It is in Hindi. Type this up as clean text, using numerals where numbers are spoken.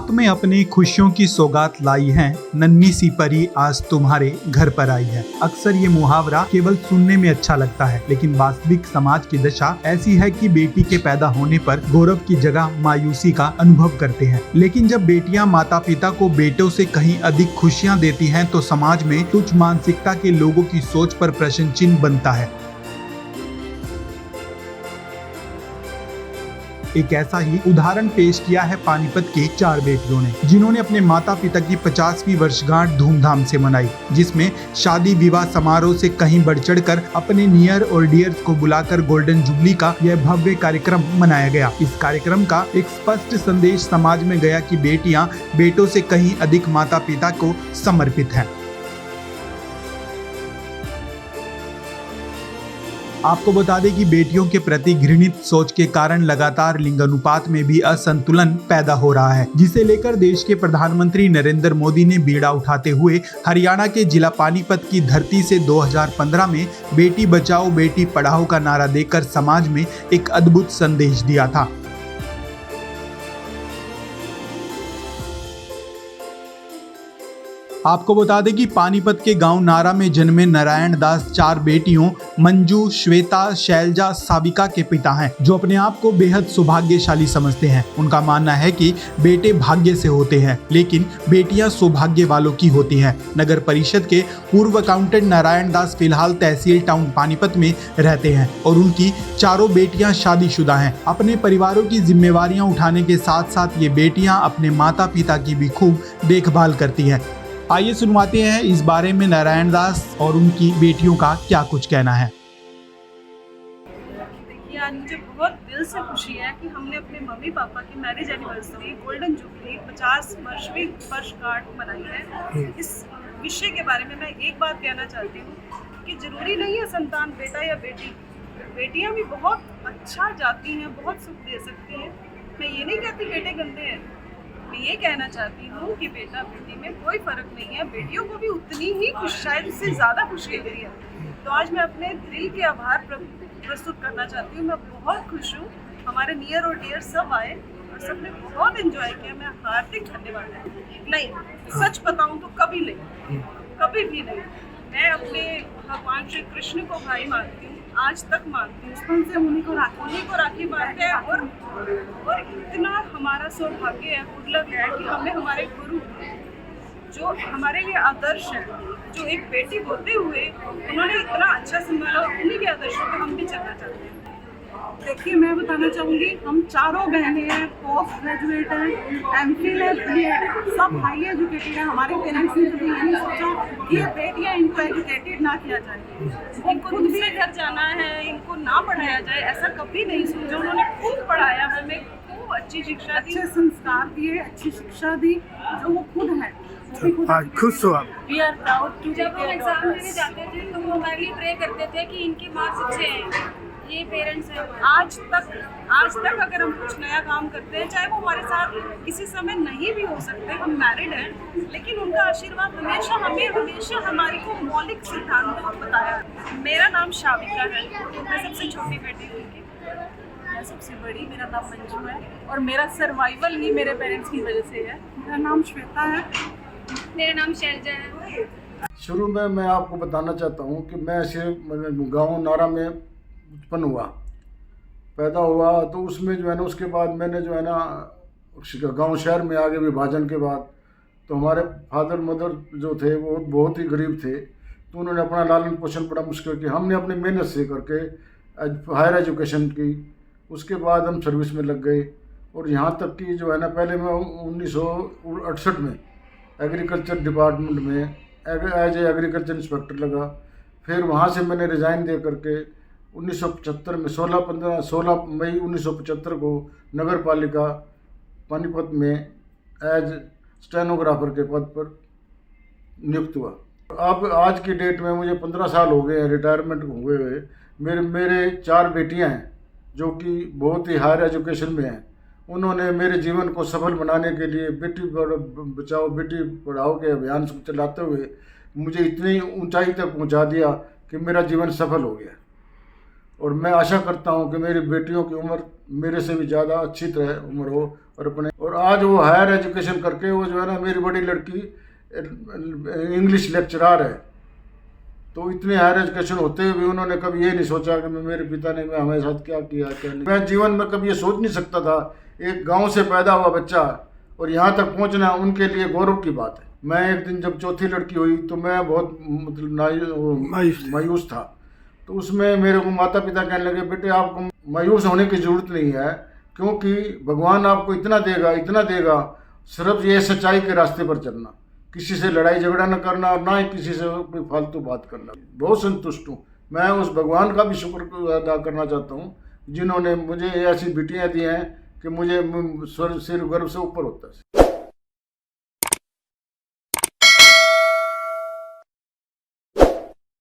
रात में अपनी खुशियों की सौगात लाई है, नन्ही सी परी आज तुम्हारे घर पर आई है। अक्सर ये मुहावरा केवल सुनने में अच्छा लगता है, लेकिन वास्तविक समाज की दशा ऐसी है कि बेटी के पैदा होने पर गौरव की जगह मायूसी का अनुभव करते हैं। लेकिन जब बेटियां माता पिता को बेटों से कहीं अधिक खुशियां देती हैं, तो समाज में तुच्छ मानसिकता के लोगों की सोच पर प्रश्न चिन्ह बनता है। एक ऐसा ही उदाहरण पेश किया है पानीपत के 4 बेटियों ने, जिन्होंने अपने माता पिता की 50वीं वर्षगांठ धूमधाम से मनाई, जिसमें शादी विवाह समारोह से कहीं बढ़ चढ़कर अपने नियर और डियर्स को बुलाकर गोल्डन जुबली का यह भव्य कार्यक्रम मनाया गया। इस कार्यक्रम का एक स्पष्ट संदेश समाज में गया कि बेटियां बेटों से कहीं अधिक माता पिता को समर्पित हैं। आपको बता दें कि बेटियों के प्रति घृणित सोच के कारण लगातार लिंग अनुपात में भी असंतुलन पैदा हो रहा है, जिसे लेकर देश के प्रधानमंत्री नरेंद्र मोदी ने बीड़ा उठाते हुए हरियाणा के जिला पानीपत की धरती से 2015 में बेटी बचाओ बेटी पढ़ाओ का नारा देकर समाज में एक अद्भुत संदेश दिया था। आपको बता दें कि पानीपत के गांव नारा में जन्मे नारायण दास 4 बेटियों मंजू, श्वेता, शैलजा, साविका के पिता हैं, जो अपने आप को बेहद सौभाग्यशाली समझते हैं। उनका मानना है कि बेटे भाग्य से होते हैं, लेकिन बेटियां सौभाग्य वालों की होती हैं। नगर परिषद के पूर्व अकाउंटेंट नारायण दास फिलहाल तहसील टाउन पानीपत में रहते हैं और उनकी 4 बेटियां शादीशुदा हैं। अपने परिवारों की जिम्मेवारियां उठाने के साथ साथ ये बेटियां अपने माता पिता की भी खूब देखभाल करती हैं। आइए सुनवाते हैं इस बारे में नारायण दास और उनकी बेटियों का क्या कुछ कहना है। देखिए, आज मुझे बहुत दिल से खुशी है कि हमने अपने मम्मी पापा की मैरिज एनिवर्सरी गोल्डन जुबली 50वीं वर्षगांठ मनाई है। इस विषय के बारे में मैं एक बात कहना चाहती हूँ कि जरूरी नहीं है संतान बेटा या बेटी, बेटियाँ भी बहुत अच्छा जाती हैं, बहुत सुख दे सकती हैं। मैं ये नहीं कहती बेटे गंदे हैं, मैं ये कहना चाहती हूँ कि बेटा बेटी में कोई फर्क नहीं है, बेटियों को भी उतनी ही खुश, शायद उससे ज़्यादा खुशी होती है। तो आज मैं अपने दिल के आभार प्रस्तुत करना चाहती हूँ। मैं बहुत खुश हूँ, हमारे नियर और डियर सब आए और सबने बहुत एंजॉय किया। मैं हार्दिक धन्यवाद है। नहीं, सच बताऊँ तो कभी नहीं, कभी भी नहीं। मैं अपने भगवान श्री कृष्ण को भाई मानती हूँ, आज तक मानती हूँ। बचपन से उन्हीं को राखी बांधते हैं और इतना हमारा सौभाग्य है, दुर्लभ है कि हमें हमारे गुरु जो हमारे लिए आदर्श है, जो एक बेटी होते हुए उन्होंने इतना अच्छा संभाला, और उन्हीं के आदर्शों पे हम भी चलना चाहते हैं। देखिए, मैं बताना चाहूँगी, हम 4 बहनें हैं, पोस्ट ग्रेजुएट हैं, एमफिल है, बीएड है, सब हाई एजुकेटेड हैं। हमारे पेरेंट्स ने कभी ये नहीं सोचा कि ये बेटियाँ इनको एजुकेटेड ना किया जाए, इनको दूसरे घर जाना है, इनको ना पढ़ाया जाए, ऐसा कभी नहीं सोचा। उन्होंने खूब पढ़ाया, हमें खूब अच्छी शिक्षा दी, अच्छे संस्कार दिए, अच्छी शिक्षा दी, जो वो खुद है। खुश हो आप? We are proud to जब हम एग्जाम देने जाते थे तो वो हमारे लिए प्रे करते थे कि इनके मार्क्स अच्छे हैं, ये पेरेंट्स हैं। आज तक अगर हम कुछ नया काम करते हैं, चाहे वो हमारे साथ किसी समय नहीं भी हो सकते, हम मैरिड हैं, लेकिन उनका आशीर्वाद हमेशा हमारी को मौलिक सिद्धांतों को बताया। मेरा नाम शाविका है, मैं सबसे छोटी बेटी हूँ उनकी, मैं सबसे बड़ी, मेरा नाम मंजू है और मेरा सर्वाइवल ही मेरे पेरेंट्स की वजह से है। मेरा नाम श्वेता है, मेरा नाम शैलजा है। शुरू में मैं आपको बताना चाहता हूँ कि मैं ऐसे गांव नारा में उत्पन्न हुआ, पैदा हुआ, तो उसमें जो है ना, उसके बाद मैंने जो है ना गांव शहर में आगे विभाजन के बाद तो हमारे फादर मदर जो थे वो बहुत ही गरीब थे, तो उन्होंने अपना लालन पोषण बड़ा मुश्किल किया। हमने अपनी मेहनत से करके हायर एजुकेशन की, उसके बाद हम सर्विस में लग गए और यहाँ तक कि जो है ना, पहले मैं 1968 में एग्रीकल्चर डिपार्टमेंट में एज ए एग्रीकल्चर इंस्पेक्टर लगा। फिर वहाँ से मैंने रिज़ाइन दे करके 1975 में 16 मई 1975 को नगर पालिका पानीपत में एज स्टेनोग्राफर के पद पर नियुक्त हुआ। अब आज की डेट में मुझे 15 साल हो गए हैं रिटायरमेंट हुए हुए। मेरे 4 बेटियां हैं जो कि बहुत ही हायर एजुकेशन में हैं। उन्होंने मेरे जीवन को सफल बनाने के लिए बेटी बचाओ बेटी पढ़ाओ के अभियान चलाते हुए मुझे इतनी ऊंचाई तक पहुंचा दिया कि मेरा जीवन सफल हो गया। और मैं आशा करता हूं कि मेरी बेटियों की उम्र मेरे से भी ज़्यादा अच्छी तरह उम्र हो और आज वो हायर एजुकेशन करके वो जो है ना, मेरी बड़ी लड़की इंग्लिश लेक्चरार है। तो इतने हायर एजुकेशन होते हुए भी उन्होंने कभी ये नहीं सोचा कि मेरे पिता ने हमारे साथ क्या किया क्या नहीं। मैं जीवन में कभी ये सोच नहीं सकता था, एक गांव से पैदा हुआ बच्चा और यहाँ तक पहुँचना उनके लिए गौरव की बात है। मैं एक दिन जब चौथी लड़की हुई तो मैं बहुत मतलब मायूस था। तो उसमें मेरे को माता पिता कहने लगे, बेटे आपको मायूस होने की ज़रूरत नहीं है, क्योंकि भगवान आपको इतना देगा, सिर्फ ये सच्चाई के रास्ते पर चलना, किसी से लड़ाई झगड़ा न करना और ना ही किसी से कोई फालतू बात करना। बहुत संतुष्ट हूँ। मैं उस भगवान का भी शुक्र अदा करना चाहता हूँ जिन्होंने मुझे ऐसी बेटियाँ दी हैं कि मुझे सिर गर्व से ऊपर होता है।